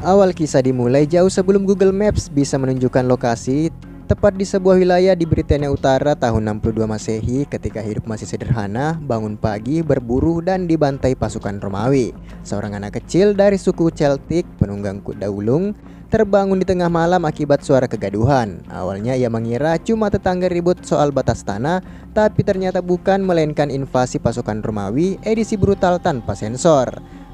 Awal kisah dimulai jauh sebelum Google Maps bisa menunjukkan lokasi, tepat di sebuah wilayah di Britania Utara tahun 62 Masehi ketika hidup masih sederhana, bangun pagi, berburu, dan dibantai pasukan Romawi. Seorang anak kecil dari suku Celtic, penunggang kuda ulung, terbangun di tengah malam akibat suara kegaduhan. Awalnya ia mengira cuma tetangga ribut soal batas tanah, tapi ternyata bukan, melainkan invasi pasukan Romawi edisi brutal tanpa sensor.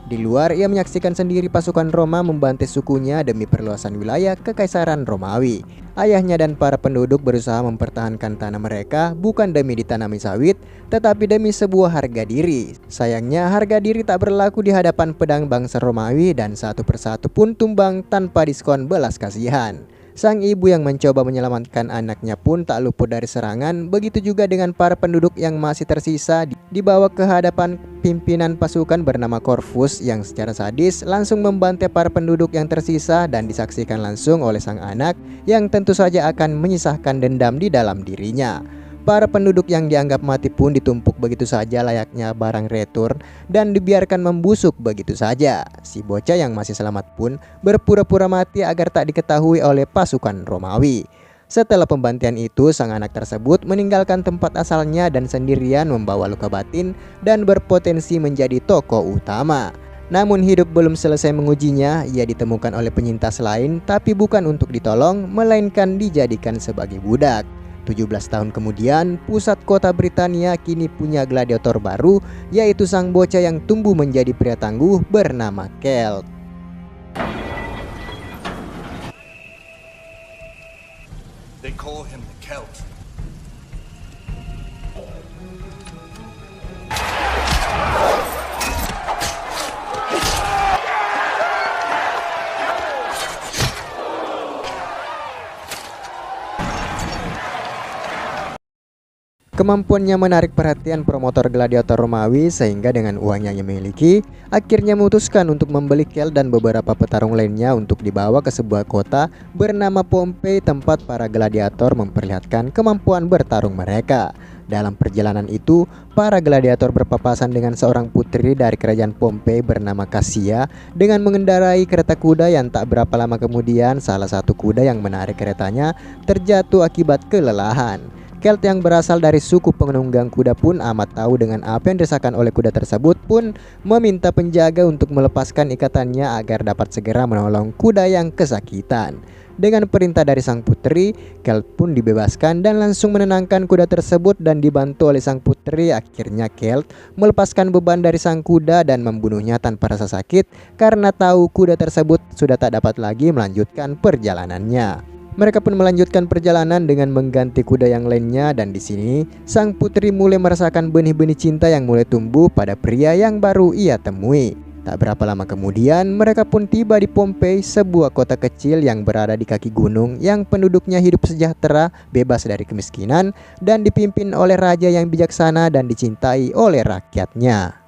Di luar, ia menyaksikan sendiri pasukan Roma membantai sukunya demi perluasan wilayah kekaisaran Romawi. Ayahnya dan para penduduk berusaha mempertahankan tanah mereka bukan demi ditanami sawit, tetapi demi sebuah harga diri. Sayangnya, harga diri tak berlaku di hadapan pedang bangsa Romawi dan satu persatu pun tumbang tanpa diskon belas kasihan. Sang ibu yang mencoba menyelamatkan anaknya pun tak luput dari serangan. Begitu juga dengan para penduduk yang masih tersisa, dibawa ke hadapan pimpinan pasukan bernama Corvus yang secara sadis langsung membantai para penduduk yang tersisa dan disaksikan langsung oleh sang anak yang tentu saja akan menyisahkan dendam di dalam dirinya. Para penduduk yang dianggap mati pun ditumpuk begitu saja layaknya barang retur dan dibiarkan membusuk begitu saja. Si bocah yang masih selamat pun berpura-pura mati agar tak diketahui oleh pasukan Romawi. Setelah pembantaian itu, sang anak tersebut meninggalkan tempat asalnya dan sendirian membawa luka batin dan berpotensi menjadi tokoh utama. Namun hidup belum selesai mengujinya, ia ditemukan oleh penyintas lain tapi bukan untuk ditolong, melainkan dijadikan sebagai budak. 17 tahun kemudian, pusat kota Britania kini punya gladiator baru, yaitu sang bocah yang tumbuh menjadi pria tangguh bernama Celt. They call him the Celt. Kemampuannya menarik perhatian promotor gladiator Romawi sehingga dengan uangnya yang memiliki, akhirnya memutuskan untuk membeli Celt dan beberapa petarung lainnya untuk dibawa ke sebuah kota bernama Pompei, tempat para gladiator memperlihatkan kemampuan bertarung mereka. Dalam perjalanan itu, para gladiator berpapasan dengan seorang putri dari kerajaan Pompei bernama Cassia dengan mengendarai kereta kuda yang tak berapa lama kemudian salah satu kuda yang menarik keretanya terjatuh akibat kelelahan. Celt yang berasal dari suku penunggang kuda pun amat tahu dengan apa yang dirasakan oleh kuda tersebut, pun meminta penjaga untuk melepaskan ikatannya agar dapat segera menolong kuda yang kesakitan. Dengan perintah dari sang putri, Celt pun dibebaskan dan langsung menenangkan kuda tersebut, dan dibantu oleh sang putri akhirnya Celt melepaskan beban dari sang kuda dan membunuhnya tanpa rasa sakit karena tahu kuda tersebut sudah tak dapat lagi melanjutkan perjalanannya. Mereka pun melanjutkan perjalanan dengan mengganti kuda yang lainnya, dan di sini sang putri mulai merasakan benih-benih cinta yang mulai tumbuh pada pria yang baru ia temui. Tak berapa lama kemudian, mereka pun tiba di Pompei, sebuah kota kecil yang berada di kaki gunung yang penduduknya hidup sejahtera, bebas dari kemiskinan, dan dipimpin oleh raja yang bijaksana dan dicintai oleh rakyatnya.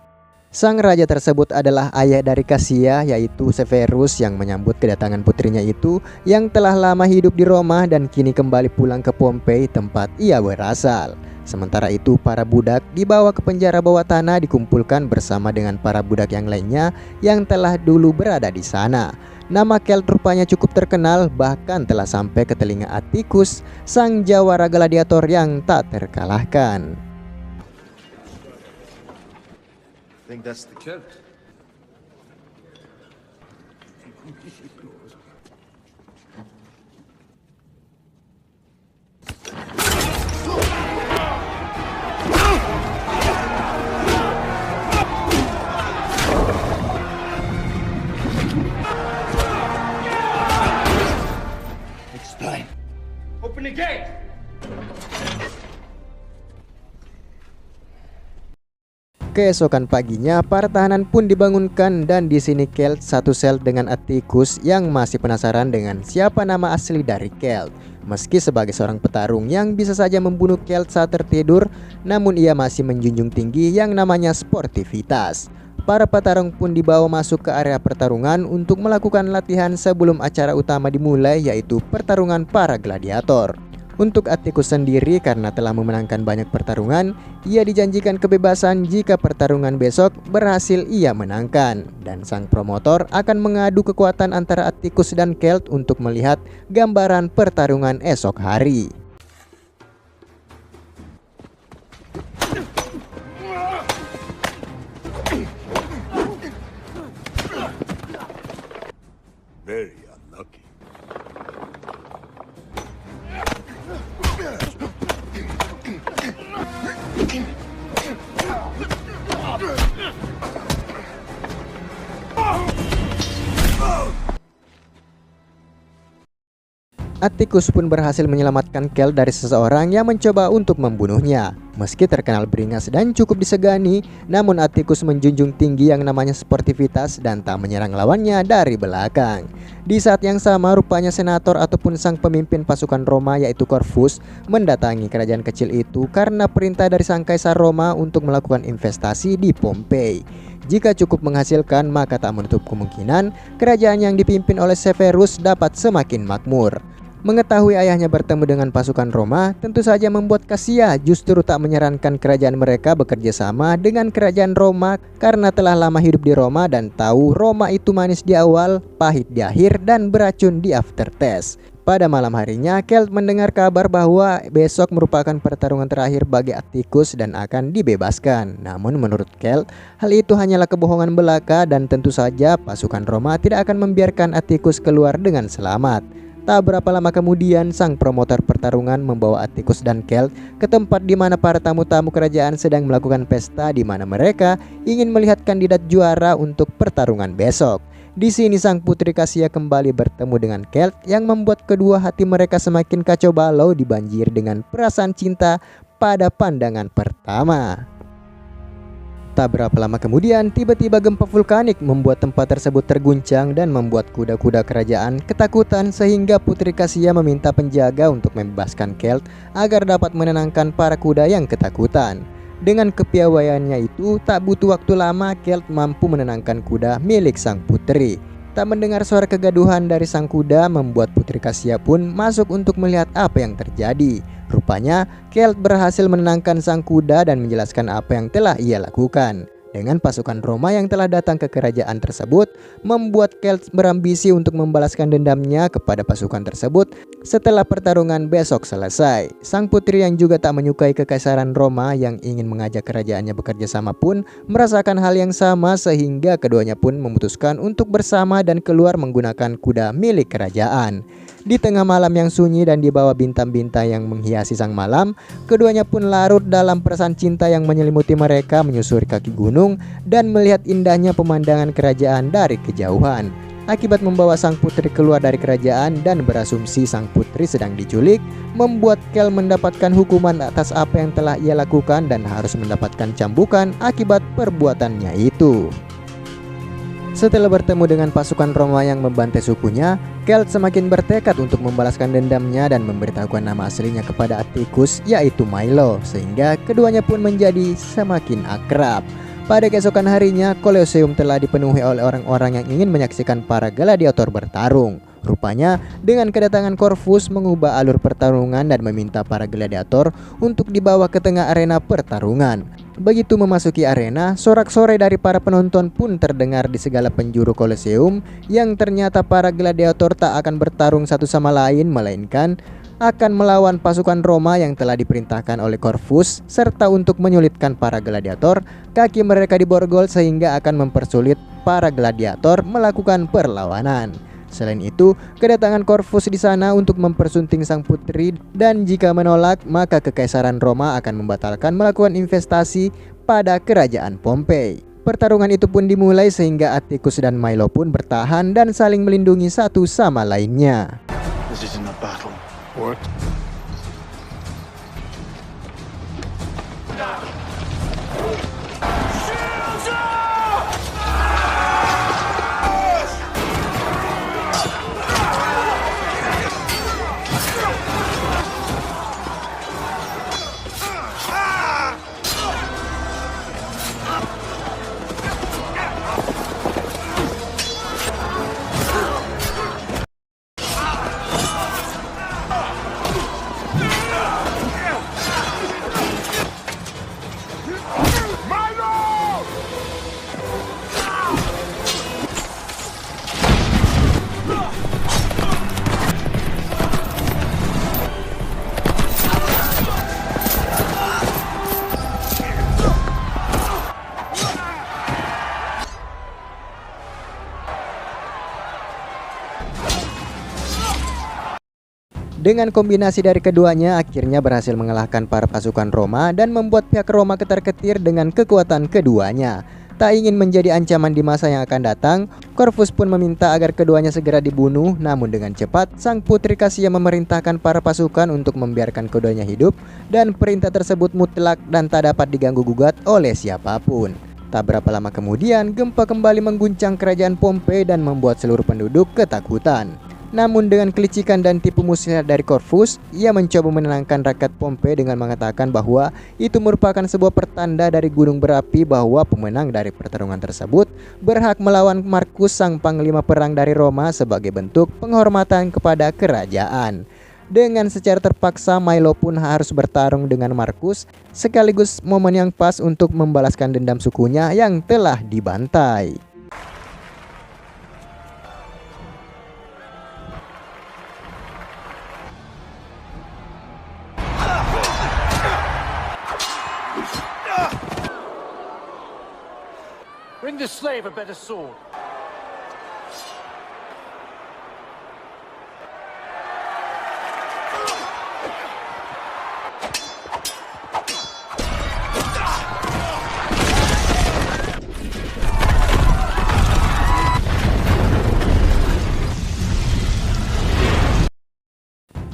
Sang raja tersebut adalah ayah dari Cassia, yaitu Severus, yang menyambut kedatangan putrinya itu yang telah lama hidup di Roma dan kini kembali pulang ke Pompei, tempat ia berasal. Sementara itu, para budak dibawa ke penjara bawah tanah dikumpulkan bersama dengan para budak yang lainnya yang telah dulu berada di sana. Nama Celt rupanya cukup terkenal, bahkan telah sampai ke telinga Atticus, sang jawara gladiator yang tak terkalahkan. I think that's the Celt. Explain. Open the gate. Keesokan paginya, para tahanan pun dibangunkan, dan di sini Celt satu sel dengan Atticus yang masih penasaran dengan siapa nama asli dari Celt. Meski sebagai seorang petarung yang bisa saja membunuh Celt saat tertidur, namun ia masih menjunjung tinggi yang namanya sportivitas. Para petarung pun dibawa masuk ke area pertarungan untuk melakukan latihan sebelum acara utama dimulai, yaitu pertarungan para gladiator. Untuk Atticus sendiri, karena telah memenangkan banyak pertarungan, ia dijanjikan kebebasan jika pertarungan besok berhasil ia menangkan. Dan sang promotor akan mengadu kekuatan antara Atticus dan Kelt untuk melihat gambaran pertarungan esok hari. Very unlucky. Atticus pun berhasil menyelamatkan Kelt dari seseorang yang mencoba untuk membunuhnya. Meski terkenal beringas dan cukup disegani, namun Atticus menjunjung tinggi yang namanya sportivitas dan tak menyerang lawannya dari belakang. Di saat yang sama, rupanya senator ataupun sang pemimpin pasukan Roma yaitu Corvus mendatangi kerajaan kecil itu karena perintah dari sang kaisar Roma untuk melakukan investasi di Pompei. Jika cukup menghasilkan, maka tak menutup kemungkinan kerajaan yang dipimpin oleh Severus dapat semakin makmur. Mengetahui ayahnya bertemu dengan pasukan Roma tentu saja membuat Caesar justru tak menyarankan kerajaan mereka bekerja sama dengan kerajaan Roma karena telah lama hidup di Roma dan tahu Roma itu manis di awal, pahit di akhir, dan beracun di aftertaste. Pada malam harinya, Kelt mendengar kabar bahwa besok merupakan pertarungan terakhir bagi Atticus dan akan dibebaskan. Namun menurut Kelt, hal itu hanyalah kebohongan belaka dan tentu saja pasukan Roma tidak akan membiarkan Atticus keluar dengan selamat. Tak berapa lama kemudian, sang promotor pertarungan membawa Atticus dan Kelt ke tempat di mana para tamu-tamu kerajaan sedang melakukan pesta di mana mereka ingin melihat kandidat juara untuk pertarungan besok. Di sini sang putri Caesar kembali bertemu dengan Kelt yang membuat kedua hati mereka semakin kacau balau dibanjiri dengan perasaan cinta pada pandangan pertama. Tak berapa lama kemudian, tiba-tiba gempa vulkanik membuat tempat tersebut terguncang dan membuat kuda-kuda kerajaan ketakutan sehingga Putri Caesar meminta penjaga untuk membebaskan Kelt agar dapat menenangkan para kuda yang ketakutan. Dengan kepiawaiannya itu, tak butuh waktu lama Kelt mampu menenangkan kuda milik sang putri. Tak mendengar suara kegaduhan dari sang kuda membuat Putri Caesar pun masuk untuk melihat apa yang terjadi. Rupanya Kelt berhasil menenangkan sang kuda dan menjelaskan apa yang telah ia lakukan. Dengan pasukan Roma yang telah datang ke kerajaan tersebut, membuat Kelt berambisi untuk membalaskan dendamnya kepada pasukan tersebut setelah pertarungan besok selesai. Sang putri yang juga tak menyukai kekaisaran Roma yang ingin mengajak kerajaannya bekerja sama pun merasakan hal yang sama sehingga keduanya pun memutuskan untuk bersama dan keluar menggunakan kuda milik kerajaan. Di tengah malam yang sunyi dan di bawah bintang-bintang yang menghiasi sang malam, keduanya pun larut dalam perasaan cinta yang menyelimuti mereka menyusuri kaki gunung dan melihat indahnya pemandangan kerajaan dari kejauhan. Akibat membawa sang putri keluar dari kerajaan dan berasumsi sang putri sedang diculik, membuat Kelt mendapatkan hukuman atas apa yang telah ia lakukan dan harus mendapatkan cambukan akibat perbuatannya itu. Setelah bertemu dengan pasukan Roma yang membantai sukunya, Kelt semakin bertekad untuk membalaskan dendamnya dan memberitahukan nama aslinya kepada Atticus yaitu Milo, sehingga keduanya pun menjadi semakin akrab. Pada keesokan harinya, Colosseum telah dipenuhi oleh orang-orang yang ingin menyaksikan para gladiator bertarung. Rupanya dengan kedatangan Corvus mengubah alur pertarungan dan meminta para gladiator untuk dibawa ke tengah arena pertarungan. Begitu memasuki arena, sorak-sorai dari para penonton pun terdengar di segala penjuru Colosseum yang ternyata para gladiator tak akan bertarung satu sama lain melainkan akan melawan pasukan Roma yang telah diperintahkan oleh Corvus, serta untuk menyulitkan para gladiator, kaki mereka diborgol sehingga akan mempersulit para gladiator melakukan perlawanan. Selain itu, kedatangan Corvus di sana untuk mempersunting sang putri dan jika menolak, maka kekaisaran Roma akan membatalkan melakukan investasi pada kerajaan Pompei. Pertarungan itu pun dimulai sehingga Atticus dan Milo pun bertahan dan saling melindungi satu sama lainnya. This isn't a battle. What? Dengan kombinasi dari keduanya akhirnya berhasil mengalahkan para pasukan Roma dan membuat pihak Roma ketar-ketir dengan kekuatan keduanya. Tak ingin menjadi ancaman di masa yang akan datang, Corvus pun meminta agar keduanya segera dibunuh. Namun dengan cepat, sang putri Cassia memerintahkan para pasukan untuk membiarkan keduanya hidup, dan perintah tersebut mutlak dan tak dapat diganggu-gugat oleh siapapun. Tak berapa lama kemudian, gempa kembali mengguncang kerajaan Pompei dan membuat seluruh penduduk ketakutan. Namun dengan kelicikan dan tipu muslihat dari Corvus, ia mencoba menenangkan rakyat Pompei dengan mengatakan bahwa itu merupakan sebuah pertanda dari gunung berapi bahwa pemenang dari pertarungan tersebut berhak melawan Marcus, sang panglima perang dari Roma, sebagai bentuk penghormatan kepada kerajaan. Dengan secara terpaksa Milo pun harus bertarung dengan Marcus, sekaligus momen yang pas untuk membalaskan dendam sukunya yang telah dibantai. Bring the slave a better sword.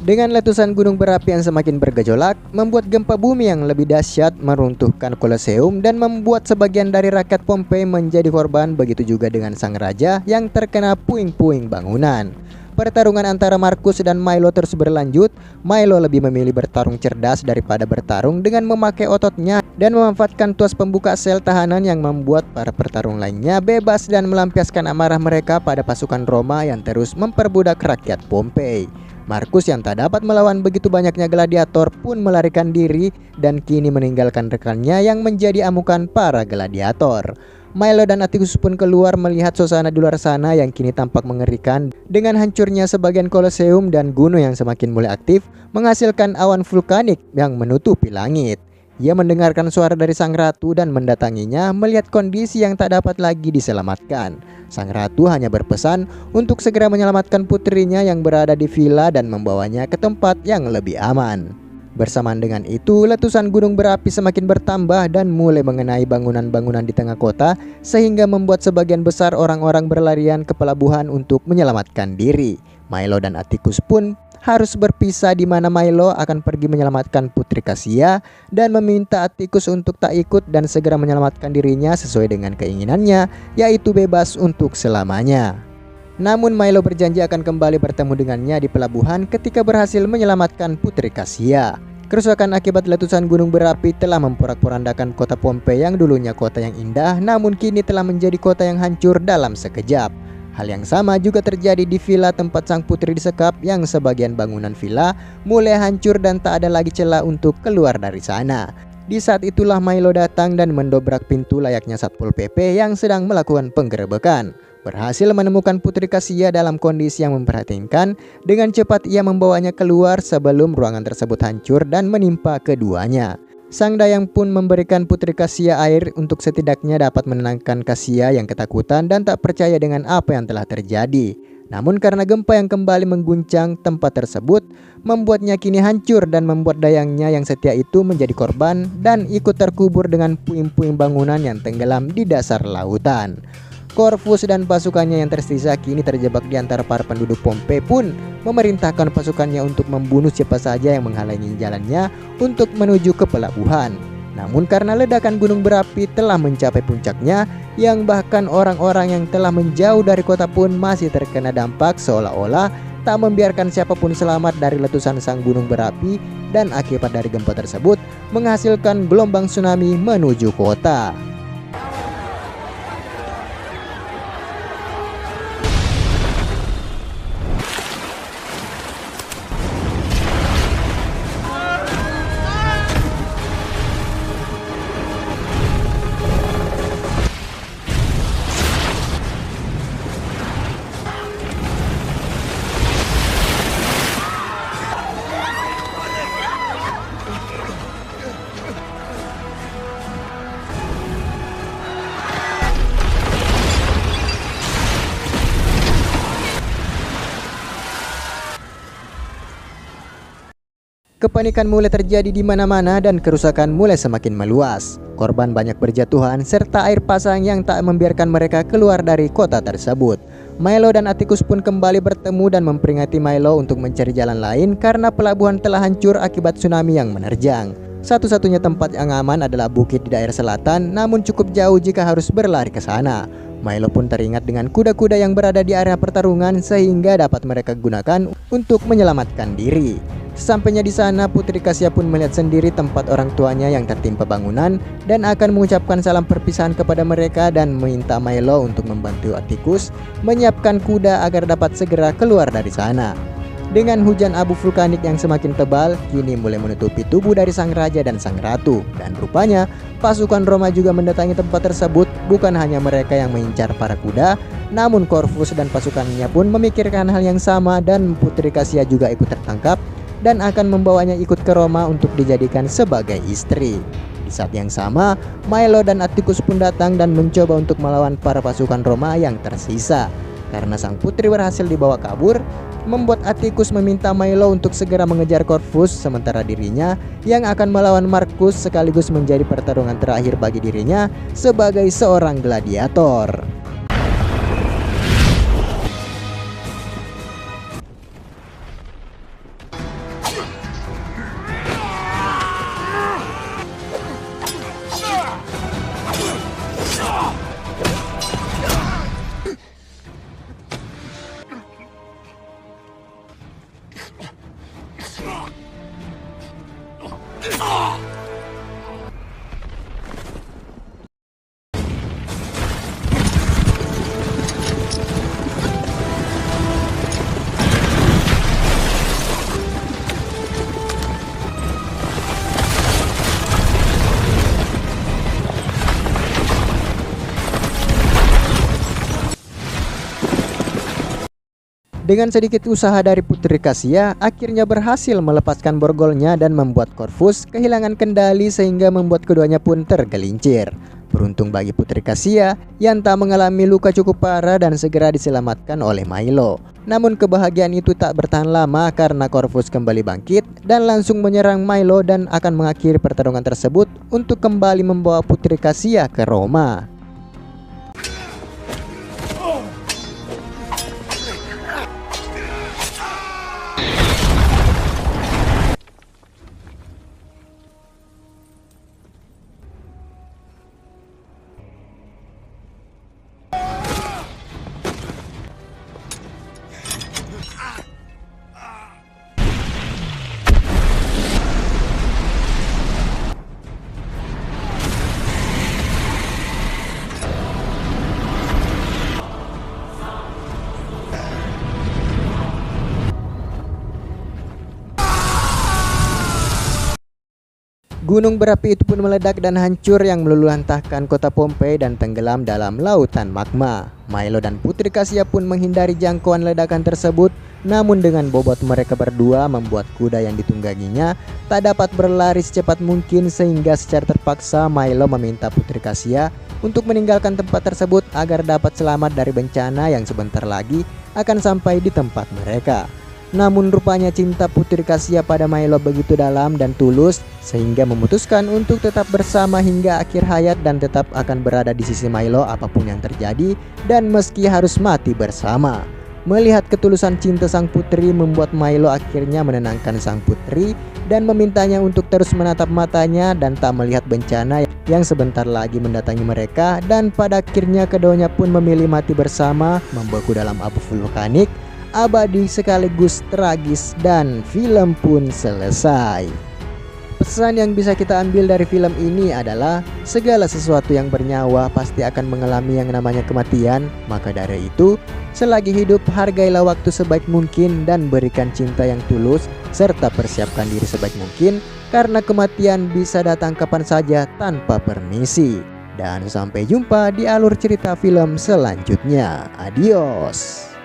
Dengan letusan gunung berapi yang semakin bergejolak, membuat gempa bumi yang lebih dahsyat meruntuhkan Colosseum dan membuat sebagian dari rakyat Pompei menjadi korban, begitu juga dengan sang raja yang terkena puing-puing bangunan. Pertarungan antara Marcus dan Milo terus berlanjut. Milo lebih memilih bertarung cerdas daripada bertarung dengan memakai ototnya dan memanfaatkan tuas pembuka sel tahanan yang membuat para petarung lainnya bebas dan melampiaskan amarah mereka pada pasukan Roma yang terus memperbudak rakyat Pompei. Marcus yang tak dapat melawan begitu banyaknya gladiator pun melarikan diri dan kini meninggalkan rekannya yang menjadi amukan para gladiator. Milo dan Atticus pun keluar melihat suasana di luar sana yang kini tampak mengerikan dengan hancurnya sebagian Colosseum dan gunung yang semakin mulai aktif menghasilkan awan vulkanik yang menutupi langit. Ia mendengarkan suara dari sang ratu dan mendatanginya melihat kondisi yang tak dapat lagi diselamatkan. Sang ratu hanya berpesan untuk segera menyelamatkan putrinya yang berada di villa dan membawanya ke tempat yang lebih aman. Bersamaan dengan itu, letusan gunung berapi semakin bertambah dan mulai mengenai bangunan-bangunan di tengah kota, sehingga membuat sebagian besar orang-orang berlarian ke pelabuhan untuk menyelamatkan diri. Milo dan Atticus pun harus berpisah, di mana Milo akan pergi menyelamatkan putri Cassia dan meminta Atticus untuk tak ikut dan segera menyelamatkan dirinya sesuai dengan keinginannya, yaitu bebas untuk selamanya. Namun Milo berjanji akan kembali bertemu dengannya di pelabuhan ketika berhasil menyelamatkan putri Cassia. Kerusakan akibat letusan gunung berapi telah memporak-porandakan kota Pompei yang dulunya kota yang indah, namun kini telah menjadi kota yang hancur dalam sekejap. Hal yang sama juga terjadi di villa tempat sang putri disekap, yang sebagian bangunan villa mulai hancur dan tak ada lagi celah untuk keluar dari sana. Di saat itulah Milo datang dan mendobrak pintu layaknya Satpol PP yang sedang melakukan penggerebekan. Berhasil menemukan putri Cassia dalam kondisi yang memprihatinkan. Dengan cepat ia membawanya keluar sebelum ruangan tersebut hancur dan menimpa keduanya. Sang dayang pun memberikan putri Cassia air untuk setidaknya dapat menenangkan Cassia yang ketakutan dan tak percaya dengan apa yang telah terjadi. Namun karena gempa yang kembali mengguncang tempat tersebut membuatnya kini hancur dan membuat dayangnya yang setia itu menjadi korban dan ikut terkubur dengan puing-puing bangunan yang tenggelam di dasar lautan. Corvus dan pasukannya yang tersisa kini terjebak di antara para penduduk Pompei pun memerintahkan pasukannya untuk membunuh siapa saja yang menghalangi jalannya untuk menuju ke pelabuhan. Namun karena ledakan gunung berapi telah mencapai puncaknya, yang bahkan orang-orang yang telah menjauh dari kota pun masih terkena dampak, seolah-olah tak membiarkan siapapun selamat dari letusan sang gunung berapi, dan akibat dari gempa tersebut menghasilkan gelombang tsunami menuju kota. Kepanikan mulai terjadi di mana-mana dan kerusakan mulai semakin meluas. Korban banyak berjatuhan serta air pasang yang tak membiarkan mereka keluar dari kota tersebut. Milo dan Atticus pun kembali bertemu dan memperingati Milo untuk mencari jalan lain karena pelabuhan telah hancur akibat tsunami yang menerjang. Satu-satunya tempat yang aman adalah bukit di daerah selatan, namun cukup jauh jika harus berlari ke sana. Milo pun teringat dengan kuda-kuda yang berada di area pertarungan sehingga dapat mereka gunakan untuk menyelamatkan diri. Sesampainya di sana, Putri Kasia pun melihat sendiri tempat orang tuanya yang tertimpa bangunan dan akan mengucapkan salam perpisahan kepada mereka dan meminta Milo untuk membantu Atticus menyiapkan kuda agar dapat segera keluar dari sana. Dengan hujan abu vulkanik yang semakin tebal, kini mulai menutupi tubuh dari sang raja dan sang ratu. Dan rupanya, pasukan Roma juga mendatangi tempat tersebut. Bukan hanya mereka yang mengincar para kuda, namun Corvus dan pasukannya pun memikirkan hal yang sama dan Putri Kasia juga ikut tertangkap dan akan membawanya ikut ke Roma untuk dijadikan sebagai istri. Di saat yang sama, Milo dan Atticus pun datang dan mencoba untuk melawan para pasukan Roma yang tersisa. Karena sang putri berhasil dibawa kabur, membuat Atticus meminta Milo untuk segera mengejar Corvus, sementara dirinya yang akan melawan Marcus sekaligus menjadi pertarungan terakhir bagi dirinya sebagai seorang gladiator. Dengan sedikit usaha dari Putri Kasia, akhirnya berhasil melepaskan borgolnya dan membuat Corvus kehilangan kendali sehingga membuat keduanya pun tergelincir. Beruntung bagi Putri Kasia yang tak mengalami luka cukup parah dan segera diselamatkan oleh Milo. Namun kebahagiaan itu tak bertahan lama karena Corvus kembali bangkit dan langsung menyerang Milo dan akan mengakhiri pertarungan tersebut untuk kembali membawa Putri Kasia ke Roma. Gunung berapi itu pun meledak dan hancur yang meluluhlantahkan kota Pompei dan tenggelam dalam lautan magma. Milo dan Putri Kasia pun menghindari jangkauan ledakan tersebut, namun dengan bobot mereka berdua membuat kuda yang ditungganginya tak dapat berlari secepat mungkin sehingga secara terpaksa Milo meminta Putri Kasia untuk meninggalkan tempat tersebut agar dapat selamat dari bencana yang sebentar lagi akan sampai di tempat mereka. Namun rupanya cinta Putri Kasia pada Milo begitu dalam dan tulus sehingga memutuskan untuk tetap bersama hingga akhir hayat dan tetap akan berada di sisi Milo apapun yang terjadi dan meski harus mati bersama. Melihat ketulusan cinta sang putri membuat Milo akhirnya menenangkan sang putri dan memintanya untuk terus menatap matanya dan tak melihat bencana yang sebentar lagi mendatangi mereka, dan pada akhirnya keduanya pun memilih mati bersama membeku dalam abu vulkanik abadi sekaligus tragis dan film pun selesai. Pesan yang bisa kita ambil dari film ini adalah segala sesuatu yang bernyawa pasti akan mengalami yang namanya kematian. Maka dari itu, selagi hidup hargailah waktu sebaik mungkin dan berikan cinta yang tulus serta persiapkan diri sebaik mungkin karena kematian bisa datang kapan saja tanpa permisi. Dan sampai jumpa di alur cerita film selanjutnya. Adios.